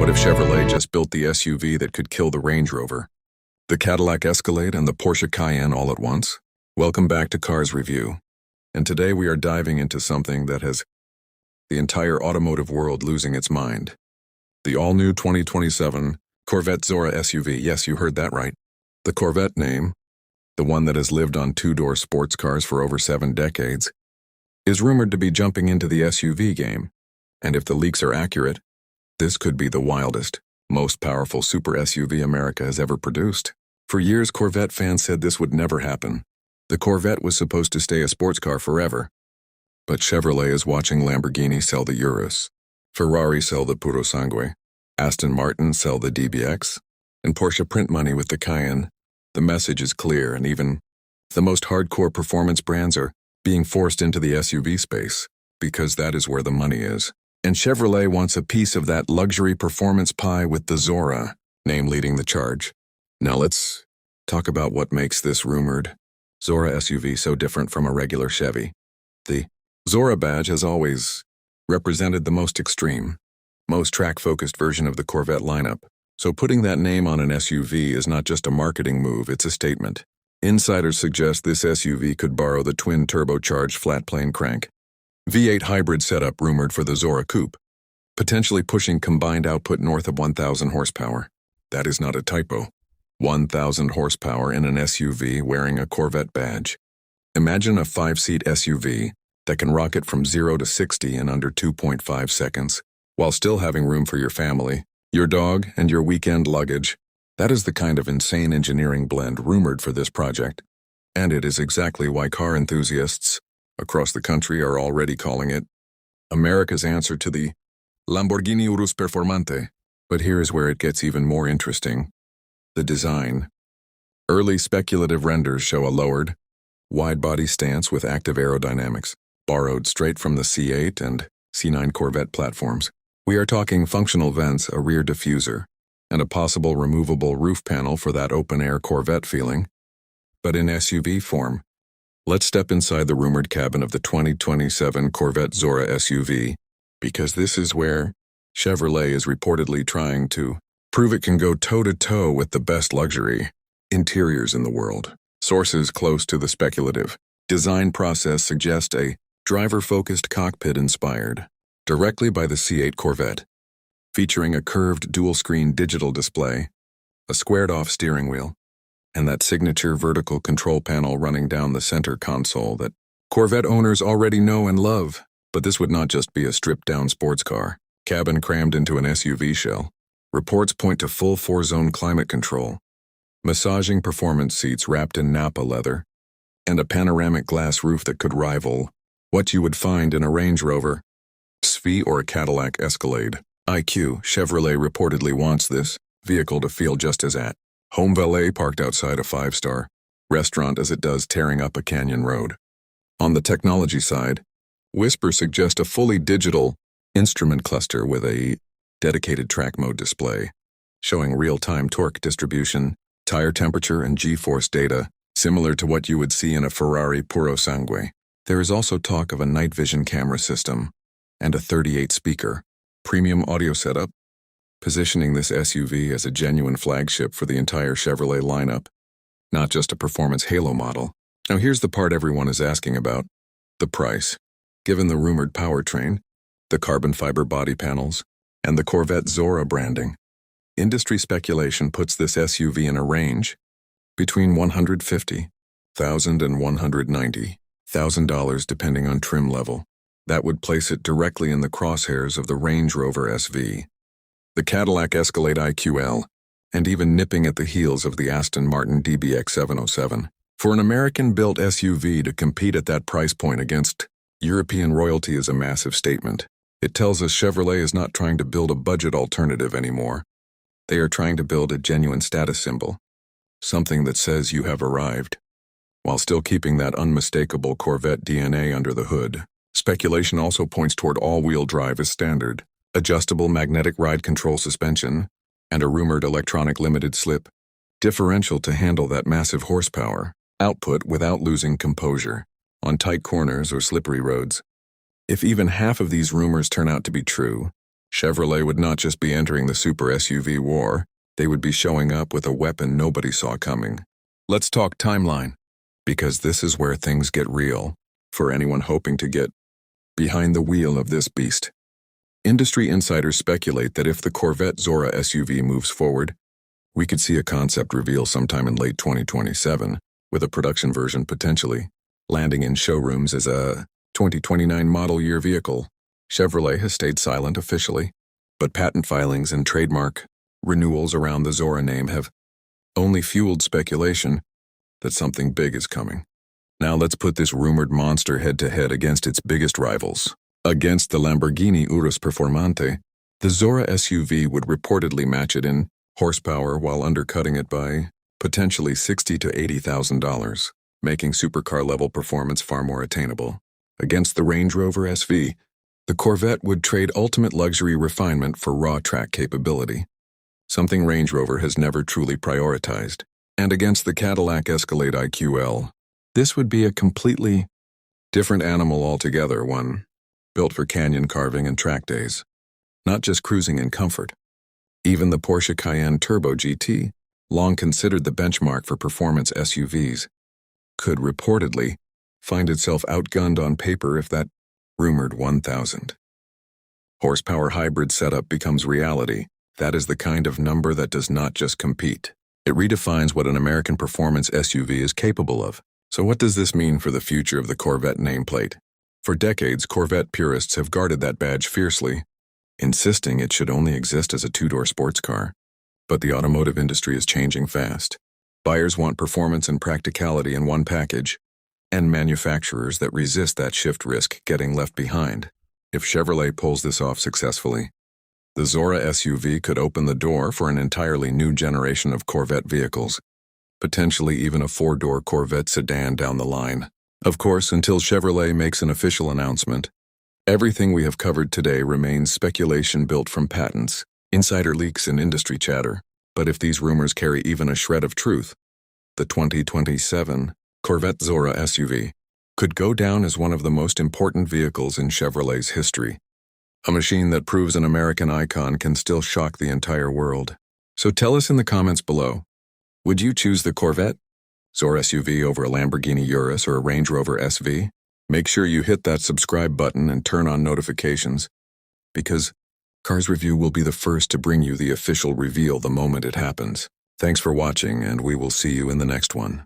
What if Chevrolet just built the SUV that could kill the Range Rover? The Cadillac Escalade and the Porsche Cayenne all at once? Welcome back to Cars Review. And today we are diving into something that has the entire automotive world losing its mind. The all-new 2027 Corvette Zora SUV. Yes, you heard that right. The Corvette name, the one that has lived on two-door sports cars for over 7 decades, is rumored to be jumping into the SUV game. And if the leaks are accurate, this could be the wildest, most powerful super SUV America has ever produced. For years, Corvette fans said this would never happen. The Corvette was supposed to stay a sports car forever. But Chevrolet is watching Lamborghini sell the Urus, Ferrari sell the Puro Sangue, Aston Martin sell the DBX, and Porsche print money with the Cayenne. The message is clear, and even the most hardcore performance brands are being forced into the SUV space, because that is where the money is. And Chevrolet wants a piece of that luxury performance pie with the Zora name leading the charge. Now let's talk about what makes this rumored Zora SUV so different from a regular Chevy. The Zora badge has always represented the most extreme, most track-focused version of the Corvette lineup. So putting that name on an SUV is not just a marketing move, it's a statement. Insiders suggest this SUV could borrow the twin-turbocharged flat-plane crank V8 hybrid setup rumored for the Zora Coupe, potentially pushing combined output north of 1,000 horsepower. That is not a typo. 1,000 horsepower in an SUV wearing a Corvette badge. Imagine a 5-seat SUV that can rocket from 0 to 60 in under 2.5 seconds, while still having room for your family, your dog, and your weekend luggage. That is the kind of insane engineering blend rumored for this project. And it is exactly why car enthusiasts across the country are already calling it America's answer to the Lamborghini Urus Performante. But here is where it gets even more interesting. The design. Early speculative renders show a lowered, wide-body stance with active aerodynamics, borrowed straight from the C8 and C9 Corvette platforms. We are talking functional vents, a rear diffuser, and a possible removable roof panel for that open-air Corvette feeling. But in SUV form. Let's step inside the rumored cabin of the 2027 Corvette Zora SUV, because this is where Chevrolet is reportedly trying to prove it can go toe-to-toe with the best luxury interiors in the world. Sources close to the speculative design process suggest a driver-focused cockpit inspired directly by the C8 Corvette, featuring a curved dual-screen digital display, a squared-off steering wheel, and that signature vertical control panel running down the center console that Corvette owners already know and love. But this would not just be a stripped-down sports car, cabin crammed into an SUV shell. Reports point to full 4-zone climate control, massaging performance seats wrapped in Napa leather, and a panoramic glass roof that could rival what you would find in a Range Rover SUV or a Cadillac Escalade. IQ, Chevrolet reportedly wants this vehicle to feel just as at home valet parked outside a 5-star restaurant as it does tearing up a canyon road. On the technology side, whispers suggest a fully digital instrument cluster with a dedicated track mode display, showing real-time torque distribution, tire temperature, and G-force data, similar to what you would see in a Ferrari Puro Sangue. There is also talk of a night vision camera system and a 38-speaker premium audio setup, positioning this SUV as a genuine flagship for the entire Chevrolet lineup, not just a performance halo model. Now here's the part everyone is asking about: the price. Given the rumored powertrain, the carbon fiber body panels, and the Corvette Zora branding, industry speculation puts this SUV in a range between $150,000 and $190,000 depending on trim level. That would place it directly in the crosshairs of the Range Rover SV, the Cadillac Escalade IQL, and even nipping at the heels of the Aston Martin DBX 707. For an American-built SUV to compete at that price point against European royalty is a massive statement. It tells us Chevrolet is not trying to build a budget alternative anymore. They are trying to build a genuine status symbol, something that says you have arrived, while still keeping that unmistakable Corvette DNA under the hood. Speculation also points toward all-wheel drive as standard, adjustable magnetic ride control suspension, and a rumored electronic limited slip differential to handle that massive horsepower output without losing composure on tight corners or slippery roads. If even half of these rumors turn out to be true, Chevrolet would not just be entering the super SUV war, they would be showing up with a weapon nobody saw coming. Let's talk timeline, because this is where things get real for anyone hoping to get behind the wheel of this beast. Industry insiders speculate that if the Corvette Zora SUV moves forward, we could see a concept reveal sometime in late 2027, with a production version potentially landing in showrooms as a 2029 model year vehicle. Chevrolet has stayed silent officially, but patent filings and trademark renewals around the Zora name have only fueled speculation that something big is coming. Now let's put this rumored monster head-to-head against its biggest rivals. Against the Lamborghini Urus Performante, the Zora SUV would reportedly match it in horsepower while undercutting it by potentially $60,000 to $80,000, making supercar-level performance far more attainable. Against the Range Rover SV, the Corvette would trade ultimate luxury refinement for raw track capability, something Range Rover has never truly prioritized. And against the Cadillac Escalade IQL, this would be a completely different animal altogether, one built for canyon carving and track days, not just cruising in comfort. Even the Porsche Cayenne Turbo GT, long considered the benchmark for performance SUVs, could reportedly find itself outgunned on paper if that rumored 1,000 horsepower hybrid setup becomes reality. That is the kind of number that does not just compete. It redefines what an American performance SUV is capable of. So what does this mean for the future of the Corvette nameplate? For decades, Corvette purists have guarded that badge fiercely, insisting it should only exist as a two-door sports car. But the automotive industry is changing fast. Buyers want performance and practicality in one package, and manufacturers that resist that shift risk getting left behind. If Chevrolet pulls this off successfully, the Zora SUV could open the door for an entirely new generation of Corvette vehicles, potentially even a four-door Corvette sedan down the line. Of course, until Chevrolet makes an official announcement, everything we have covered today remains speculation built from patents, insider leaks, and industry chatter. But if these rumors carry even a shred of truth, the 2027 Corvette Zora SUV could go down as one of the most important vehicles in Chevrolet's history. A machine that proves an American icon can still shock the entire world. So tell us in the comments below, would you choose the Corvette Zora SUV over a Lamborghini Urus or a Range Rover SV? Make sure you hit that subscribe button and turn on notifications, because Cars Review will be the first to bring you the official reveal the moment it happens. Thanks for watching, and we will see you in the next one.